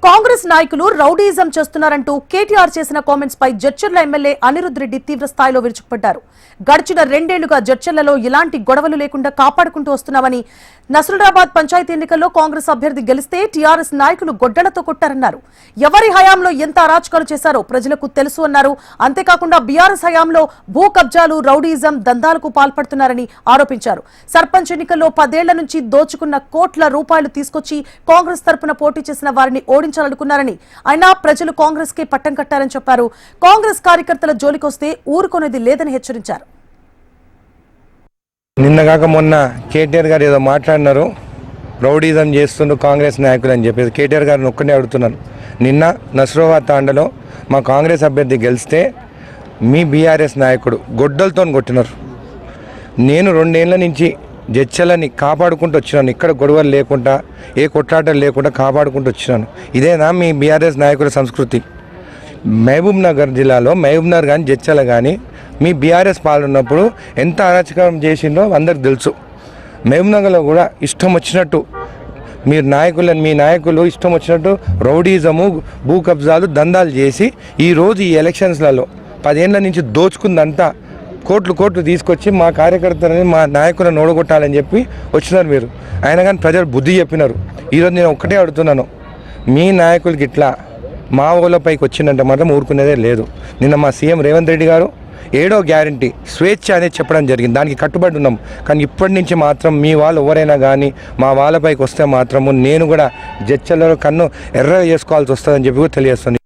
కాంగ్రెస్ నాయకులు రౌడీజం చేస్తున్నారంటూ కేటీఆర్ చేసిన కామెంట్స్ పై జడ్చర్ల ఎమ్మెల్యే అనిరుద్ రెడ్డి తీవ్ర స్థాయిలో విరుచుకుపడ్డారు. గడిచిన 2 ఏళ్లుగా జడ్చర్లలో ఇలాంటి గొడవలు లేకుండా కాపాడుకుంటూ వస్తున్నామని, నసరులాబాద్ పంచాయతీ ఎన్నికల్లో కాంగ్రెస్ అభ్యర్థి గెలిస్తే టీఆర్ఎస్ నాయకులు గొడ్డలతో కొట్టారన్నారు. ఎవరి హయాంలో ఎంత అరాచకాలు చేశారో ప్రజలకు తెలుసు అన్నారు. అంతేకాకుండా బీఆర్ఎస్ హయాంలో భూ కబ్జాలు, రౌడీజం దందాలకు పాల్పడుతున్నారని ఆరోపించారు. సర్పంచ్ ఎన్నికల్లో 10 ఏళ్ల నుంచి దోచుకున్న కోట్ల రూపాయలు తీసుకొచ్చి కాంగ్రెస్ తరపున పోటీ చేసిన వారిని ఓడించాలనుకున్నారని, అయినా ప్రజలు కాంగ్రెస్ కే పట్టం కట్టారని చెప్పారు. కాంగ్రెస్ కార్యకర్తల జోలికొస్తే ఊరుకొనేది లేదని హెచ్చరించారు. నిన్నగాక మొన్న కేటీఆర్ గారు ఏదో మాట్లాడినారు, రౌడీజం చేస్తుండ్రు కాంగ్రెస్ నాయకులు అని చెప్పేసి. కేటీఆర్ గారిని ఒక్కనే అడుగుతున్నాను, నిన్న నసరులాబాద్ తాండలో మా కాంగ్రెస్ అభ్యర్థి గెలిస్తే మీ బీఆర్ఎస్ నాయకుడు గొడ్డలతో కొట్టినారు. నేను 2 ఏళ్ల నుంచి జడ్చర్లని కాపాడుకుంటూ వచ్చినాను. ఇక్కడ గొడవలు లేకుండా, ఏ కొట్లాటలు లేకుండా కాపాడుకుంటూ వచ్చినాను. ఇదేనా మీ బీఆర్ఎస్ నాయకుల సంస్కృతి? మహబూబ్ నగర్ జిల్లాలో మహబూబ్ నగర్ కానీ జడ్చర్ల కానీ మీ బీఆర్ఎస్ పాలనప్పుడు ఎంత అరాచకం చేసిందో అందరికి తెలుసు. మహబూబ్ నగర్లో కూడా ఇష్టం వచ్చినట్టు మీ నాయకులు ఇష్టం వచ్చినట్టు రౌడీజము, భూ కబ్జాలు, దందాలు చేసి ఈరోజు ఈ ఎలక్షన్స్లలో 10 ఏళ్ల నుంచి దోచుకుందంతా కోట్లు తీసుకొచ్చి మా కార్యకర్తలని, మా నాయకులను ఓడగొట్టాలని చెప్పి వచ్చినారు మీరు. అయినా కానీ ప్రజలు బుద్ధి చెప్పినారు. ఈరోజు నేను ఒక్కటే అడుగుతున్నాను, మీ నాయకులకి ఇట్లా మా ఊళ్ళపైకి వచ్చిందంటే మాత్రం ఊరుకునేదే లేదు. నిన్న మా సీఎం రేవంత్ రెడ్డి గారు 7వ గ్యారంటీ స్వేచ్ఛ అనేది చెప్పడం జరిగింది. దానికి కట్టుబడి ఉన్నాం. కానీ ఇప్పటి నుంచి మాత్రం మీ వాళ్ళు ఎవరైనా కానీ మా వాళ్ళపైకి వస్తే మాత్రము నేను కూడా జడ్చర్లలో కన్ను ఎర్ర చేసుకోవాల్సి వస్తుందని చెప్పి తెలియజేస్తుంది.